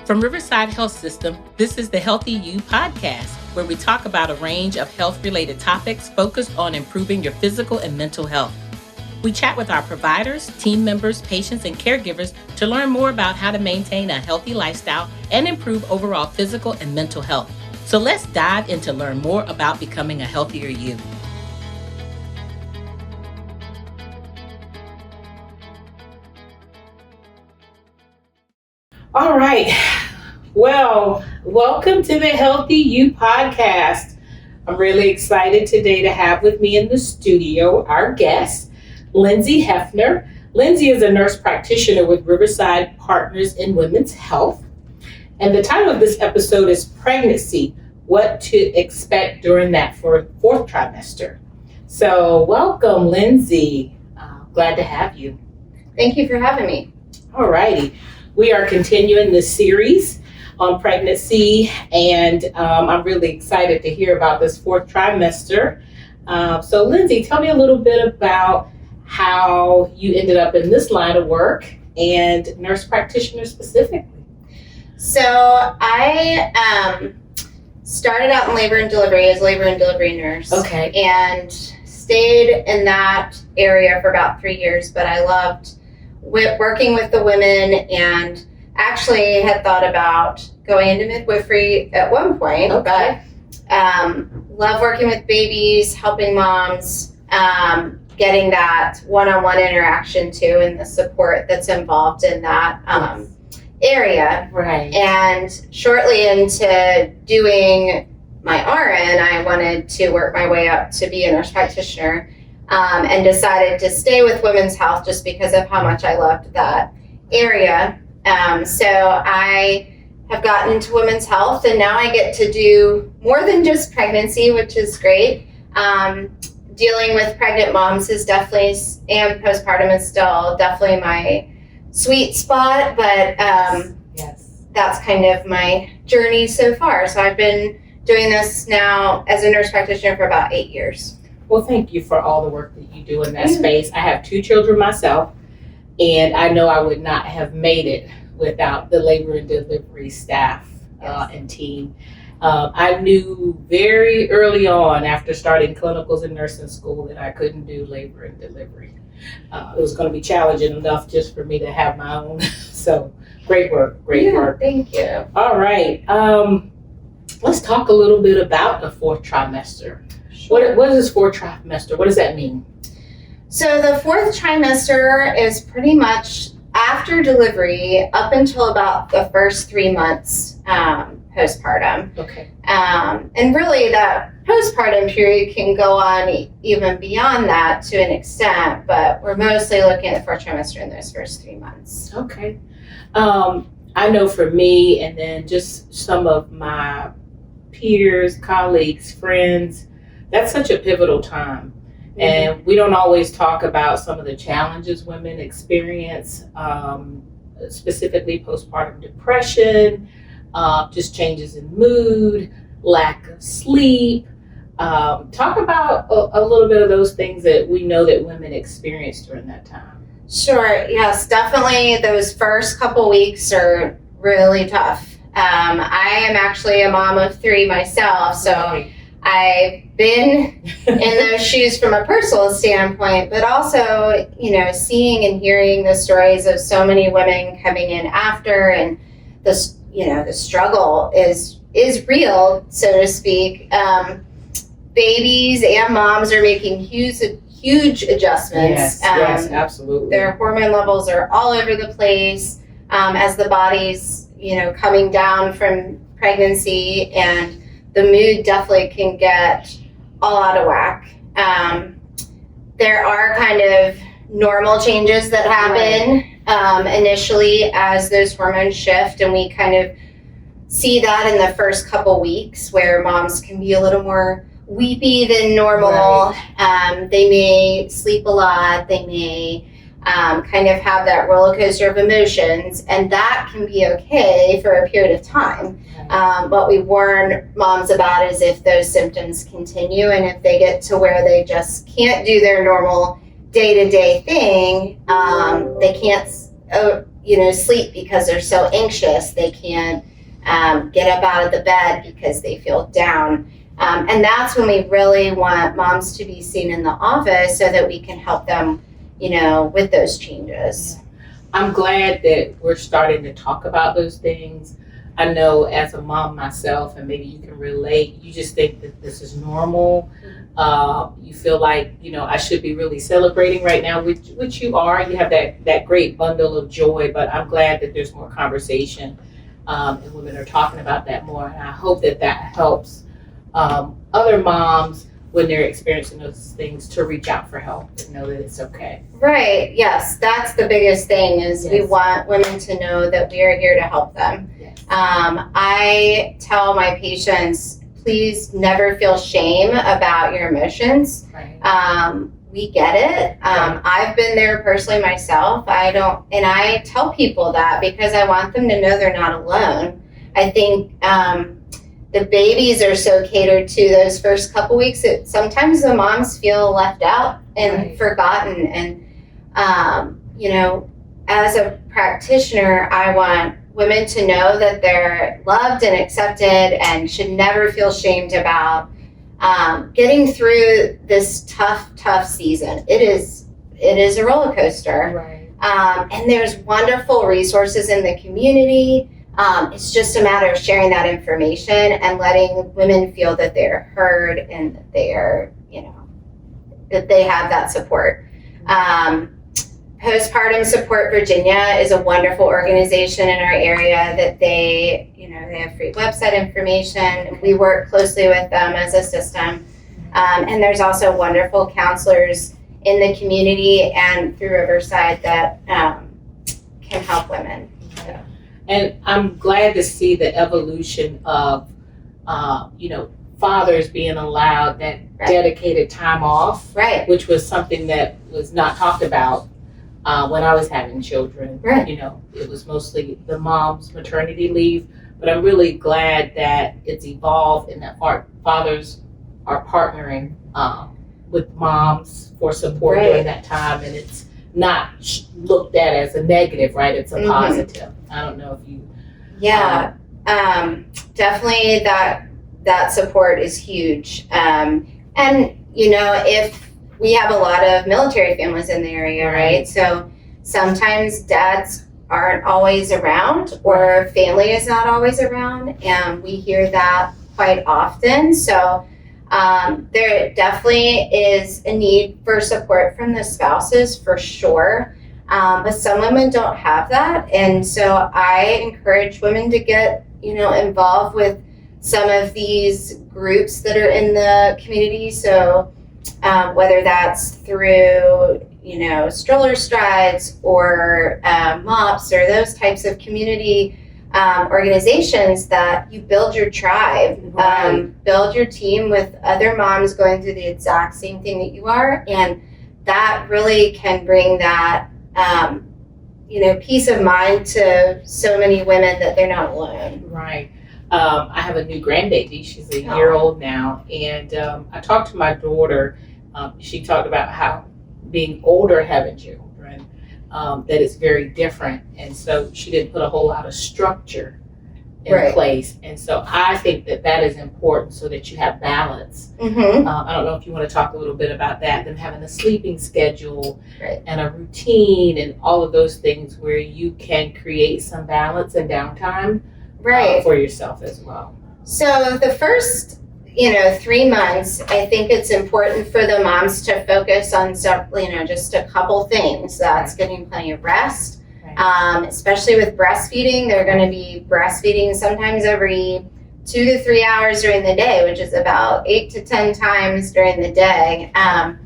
From Riverside Health System, this is the Healthy You podcast, where we talk about a range of health-related topics focused on improving your physical and mental health. We chat with our providers, team members, patients, and caregivers to learn more about how to maintain a healthy lifestyle and improve overall physical and mental health. So let's dive in to learn more about becoming a healthier you. All right. Well, welcome to the Healthy You podcast. I'm really excited today to have with me in the studio our guest, Lindsay Hefner. Lindsay is a nurse practitioner with Riverside Partners in Women's Health. And the title of this episode is Pregnancy, What to Expect During that Fourth Trimester. So welcome, Lindsay. Glad to have you. Thank you for having me. All righty. We are continuing this series on pregnancy, and I'm really excited to hear about this fourth trimester. So Lindsay, tell me a little bit about how you ended up in this line of work and nurse practitioner specifically. So I started out in labor and delivery as a labor and delivery nurse. Okay. And stayed in that area for about 3 years, but I loved working with the women and actually had thought about going into midwifery at one point. Okay. But love working with babies, helping moms, getting that one-on-one interaction too, and the support that's involved in that area. Right. And shortly into doing my RN, I wanted to work my way up to be a nurse practitioner. And decided to stay with women's health just because of how much I loved that area. So I have gotten into women's health, and now I get to do more than just pregnancy, which is great. Dealing with pregnant moms is definitely, and postpartum is still definitely my sweet spot, but Yes. That's kind of my journey so far. So I've been doing this now as a nurse practitioner for about 8 years. Well, thank you for all the work that you do in that space. I have 2 children myself, and I know I would not have made it without the labor and delivery staff and team. I knew very early on after starting clinicals in nursing school that I couldn't do labor and delivery. It was going to be challenging enough just for me to have my own. So great work, great work. Thank you. All right. Let's talk a little bit about the fourth trimester. Sure. What is fourth trimester? What does that mean? So the fourth trimester is pretty much after delivery up until about the first 3 months postpartum. Okay. And really that postpartum period can go on even beyond that to an extent, but we're mostly looking at the fourth trimester in those first 3 months. Okay. I know for me, and then just some of my peers, colleagues, friends, that's such a pivotal time. Mm-hmm. And we don't always talk about some of the challenges women experience, specifically postpartum depression, just changes in mood, lack of sleep. Talk about a little bit of those things that we know that women experience during that time. Sure, yes, definitely those first couple weeks are really tough. I am actually a mom of 3 myself, so Okay. I've been in those shoes from a personal standpoint, but also, seeing and hearing the stories of so many women coming in after, and the struggle is real, so to speak. Babies and moms are making huge adjustments. Yes, absolutely. Their hormone levels are all over the place as the body's, coming down from pregnancy, and the mood definitely can get all out of whack. There are kind of normal changes that happen initially as those hormones shift, and we kind of see that in the first couple weeks where moms can be a little more weepy than normal. Right. They may sleep a lot. They may kind of have that roller coaster of emotions, and that can be okay for a period of time. What we warn moms about is if those symptoms continue, and if they get to where they just can't do their normal day-to-day thing, they can't sleep because they're so anxious. They can't get up out of the bed because they feel down. And that's when we really want moms to be seen in the office so that we can help them, with those changes. I'm glad that we're starting to talk about those things. I know as a mom myself, and maybe you can relate, you just think that this is normal. You feel like, I should be really celebrating right now, which you are. You have that great bundle of joy, but I'm glad that there's more conversation and women are talking about that more. And I hope that helps other moms when they're experiencing those things to reach out for help and know that it's okay. Right. Yes. That's the biggest thing is we want women to know that we are here to help them. Yes. I tell my patients, please never feel shame about your emotions. Right. We get it. I've been there personally myself. And I tell people that because I want them to know they're not alone. I think the babies are so catered to those first couple weeks that sometimes the moms feel left out and forgotten. And, as a practitioner, I want women to know that they're loved and accepted and should never feel shamed about getting through this tough season. It is a roller coaster. Right. And there's wonderful resources in the community. It's just a matter of sharing that information and letting women feel that they're heard and that they are, that they have that support. Postpartum Support Virginia is a wonderful organization in our area that they have free website information. We work closely with them as a system. And there's also wonderful counselors in the community and through Riverside that can help women. So. And I'm glad to see the evolution of, fathers being allowed that dedicated time off, which was something that was not talked about when I was having children. Right. It was mostly the mom's maternity leave, but I'm really glad that it's evolved and that fathers are partnering with moms for support during that time, and it's not looked at as a negative, right? It's a positive. I don't know if you... Yeah, definitely that support is huge. And, if we have a lot of military families in the area, right? So sometimes dads aren't always around or family is not always around, and we hear that quite often. So there definitely is a need for support from the spouses for sure. But some women don't have that. And so I encourage women to get, involved with some of these groups that are in the community. So whether that's through, stroller strides or MOPS or those types of community organizations that you build your tribe, build your team with other moms going through the exact same thing that you are. And that really can bring that peace of mind to so many women that they're not alone. Right. I have a new grandbaby. She's a year old now. And I talked to my daughter. She talked about how being older having children, that it's very different. And so she didn't put a whole lot of structure in place. And so I think that is important so that you have balance. I don't know if you want to talk a little bit about that, them having a sleeping schedule and a routine and all of those things where you can create some balance and downtime for yourself as well. So the first 3 months, I think it's important for the moms to focus on just a couple things. That's getting plenty of rest. Especially with breastfeeding, they're going to be breastfeeding sometimes every 2 to 3 hours during the day, which is about 8 to 10 times during the day, and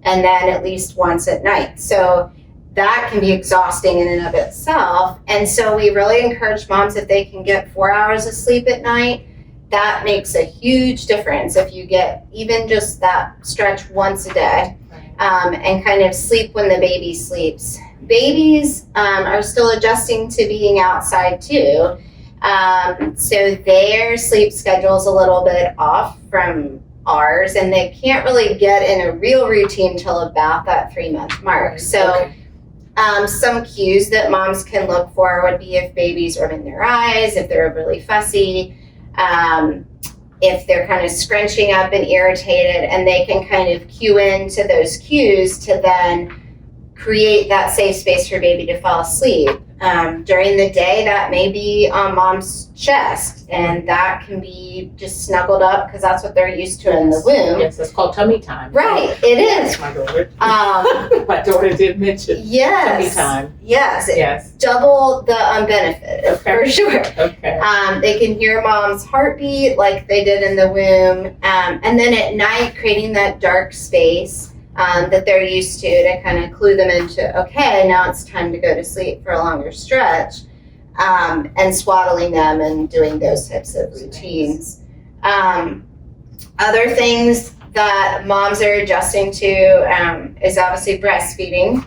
then at least once at night. So that can be exhausting in and of itself. And so we really encourage moms, if they can get 4 hours of sleep at night, that makes a huge difference. If you get even just that stretch once a day, and kind of sleep when the baby sleeps. Babies are still adjusting to being outside too. So their sleep schedule is a little bit off from ours, and they can't really get in a real routine till about that 3 month mark. So Some cues that moms can look for would be if babies rub in their eyes, if they're really fussy, if they're kind of scrunching up and irritated, and they can kind of cue into those cues to then create that safe space for baby to fall asleep. During the day, that may be on mom's chest, and that can be just snuggled up because that's what they're used to in the womb. Yes, it's called tummy time. Right, it is. My daughter. My daughter did mention tummy time. Yes. Double the benefit, for sure. Okay. They can hear mom's heartbeat like they did in the womb. And then at night, creating that dark space that they're used to kind of clue them into, okay, now it's time to go to sleep for a longer stretch, and swaddling them and doing those types of routines. Other things that moms are adjusting to is obviously breastfeeding,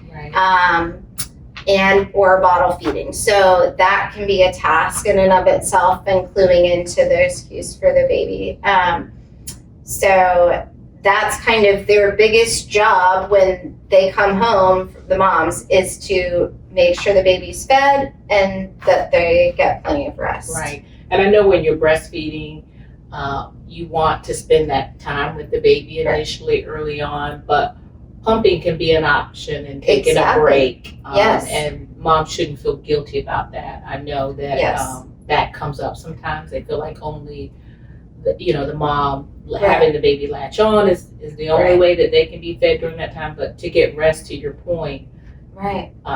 and or bottle feeding. So that can be a task in and of itself, and cluing into those cues for the baby. So that's kind of their biggest job when they come home, the moms, is to make sure the baby's fed and that they get plenty of rest. Right. And I know when you're breastfeeding, you want to spend that time with the baby initially early on, but pumping can be an option and taking a break. And mom shouldn't feel guilty about that. I know that that comes up sometimes. They feel like only the mom having the baby latch on is the only way that they can be fed during that time. But to get rest, to your point,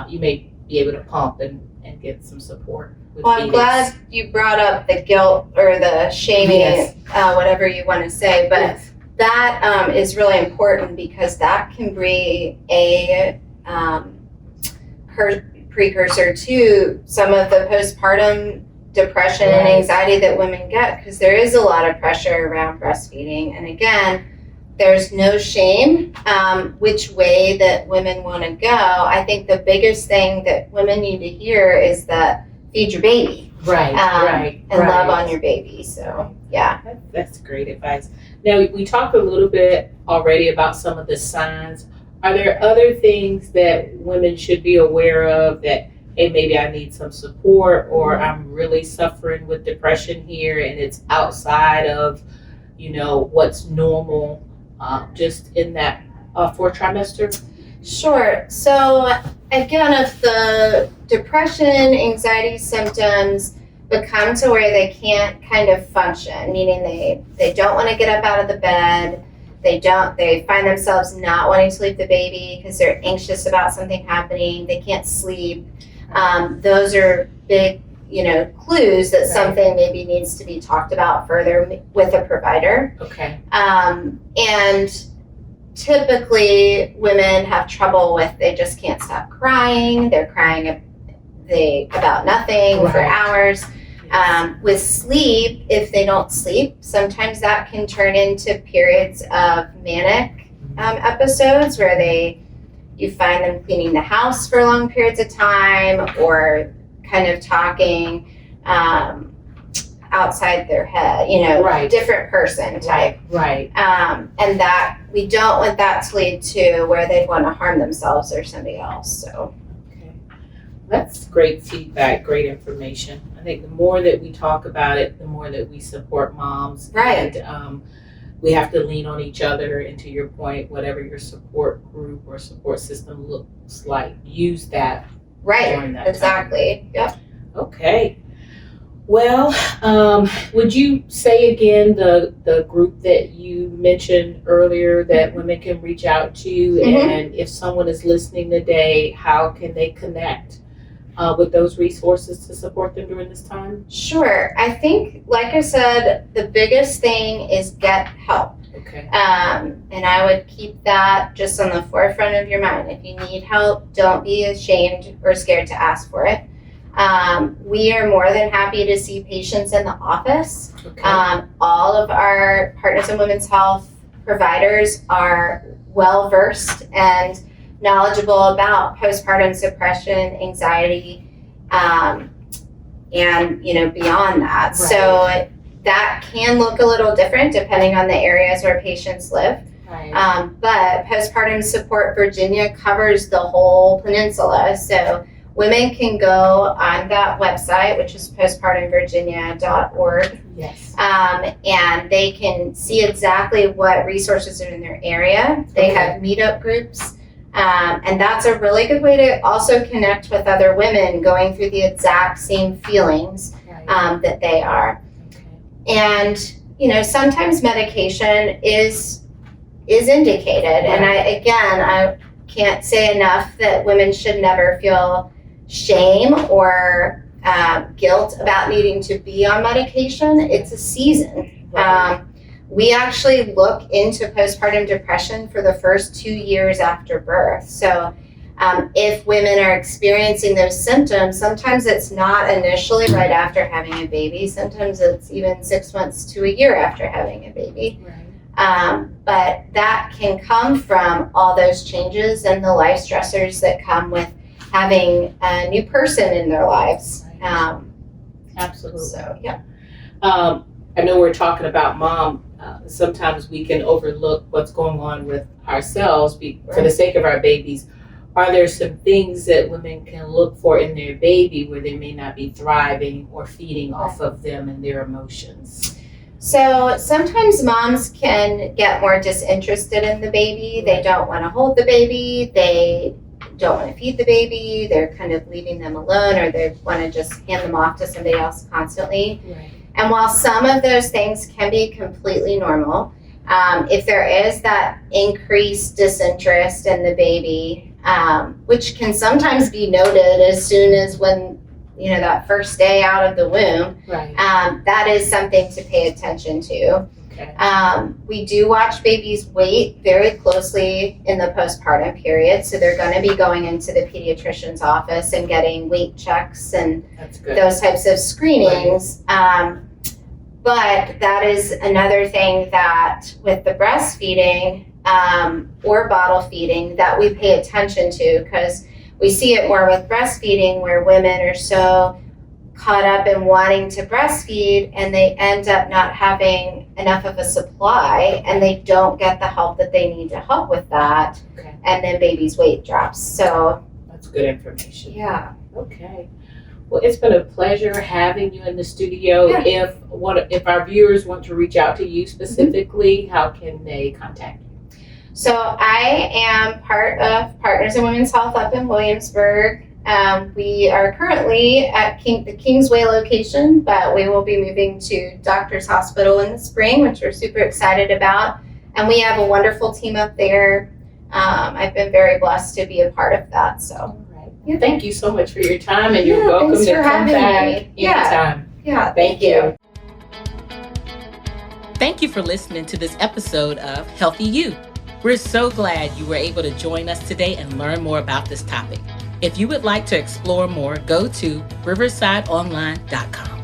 you may be able to pump and get some support. I'm glad you brought up the guilt or the shaming, whatever you want to say, but that is really important because that can be a precursor to some of the postpartum depression and anxiety that women get, because there is a lot of pressure around breastfeeding. And again, there's no shame which way that women want to go. I think the biggest thing that women need to hear is that feed your baby. And love on your baby. So, That's great advice. Now, we talked a little bit already about some of the signs. Are there other things that women should be aware of that, hey, maybe I need some support, or I'm really suffering with depression here and it's outside of, what's normal just in that fourth trimester? Sure. So again, if the depression, anxiety symptoms become to where they can't kind of function, meaning they don't want to get up out of the bed, they find themselves not wanting to leave the baby because they're anxious about something happening, they can't sleep. Those are big, clues that something maybe needs to be talked about further with a provider. Okay. And typically women have trouble with, they just can't stop crying. They're crying about nothing for hours. With sleep, if they don't sleep, sometimes that can turn into periods of manic episodes where you find them cleaning the house for long periods of time, or kind of talking outside their head, different person type. And that we don't want that to lead to where they'd want to harm themselves or somebody else. So that's great feedback, great information. I think the more that we talk about it, the more that we support moms. And we have to lean on each other, and to your point, whatever your support group or support system looks like, use that during that time. Yep. Okay. Well, would you say again the group that you mentioned earlier that women can reach out to, and if someone is listening today, how can they connect with those resources to support them during this time? Sure. I think, like I said, the biggest thing is get help. Okay. And I would keep that just on the forefront of your mind. If you need help, don't be ashamed or scared to ask for it. We are more than happy to see patients in the office. Okay. All of our Partners in Women's Health providers are well versed and knowledgeable about postpartum depression, anxiety, and beyond that. So that can look a little different depending on the areas where patients live. Right. But Postpartum Support Virginia covers the whole peninsula. So women can go on that website, which is postpartumvirginia.org. Yes. And they can see exactly what resources are in their area. They have meetup groups. And that's a really good way to also connect with other women going through the exact same feelings that they are. Okay. And, sometimes medication is indicated. And I can't say enough that women should never feel shame or guilt about needing to be on medication. It's a season. We actually look into postpartum depression for the first 2 years after birth. So if women are experiencing those symptoms, sometimes it's not initially right after having a baby. Sometimes it's even 6 months to a year after having a baby. Right. But that can come from all those changes and the life stressors that come with having a new person in their lives. Absolutely. So, yeah. I know we're talking about mom. Sometimes we can overlook what's going on with ourselves for the sake of our babies. Are there some things that women can look for in their baby where they may not be thriving or feeding off of them and their emotions? So sometimes moms can get more disinterested in the baby. They don't want to hold the baby. They don't want to feed the baby. They're kind of leaving them alone, or they want to just hand them off to somebody else constantly. Right. And while some of those things can be completely normal, if there is that increased disinterest in the baby, which can sometimes be noted as soon as when, that first day out of the womb, Right. that is something to pay attention to. Okay. We do watch babies' weight very closely in the postpartum period. So they're going to be going into the pediatrician's office and getting weight checks and That's good. those types of screenings. But that is another thing that with the breastfeeding or bottle feeding that we pay attention to, because we see it more with breastfeeding where women are so caught up in wanting to breastfeed and they end up not having enough of a supply and they don't get the help that they need to help with that. Okay. And then baby's weight drops. So That's good information. yeah. Okay. Well, it's been a pleasure having you in the studio. Yeah. If our viewers want to reach out to you specifically, how can they contact you? So I am part of Partners in Women's Health up in Williamsburg. We are currently at the Kingsway location, but we will be moving to Doctor's Hospital in the spring, which we're super excited about. And we have a wonderful team up there. I've been very blessed to be a part of that. So, All right. Yeah, thank you so much for your time, and Yeah, you're welcome thanks to for come having back me. Yeah. anytime. yeah, Thank you. Thank you for listening to this episode of Healthy You. We're so glad you were able to join us today and learn more about this topic. If you would like to explore more, go to riversideonline.com.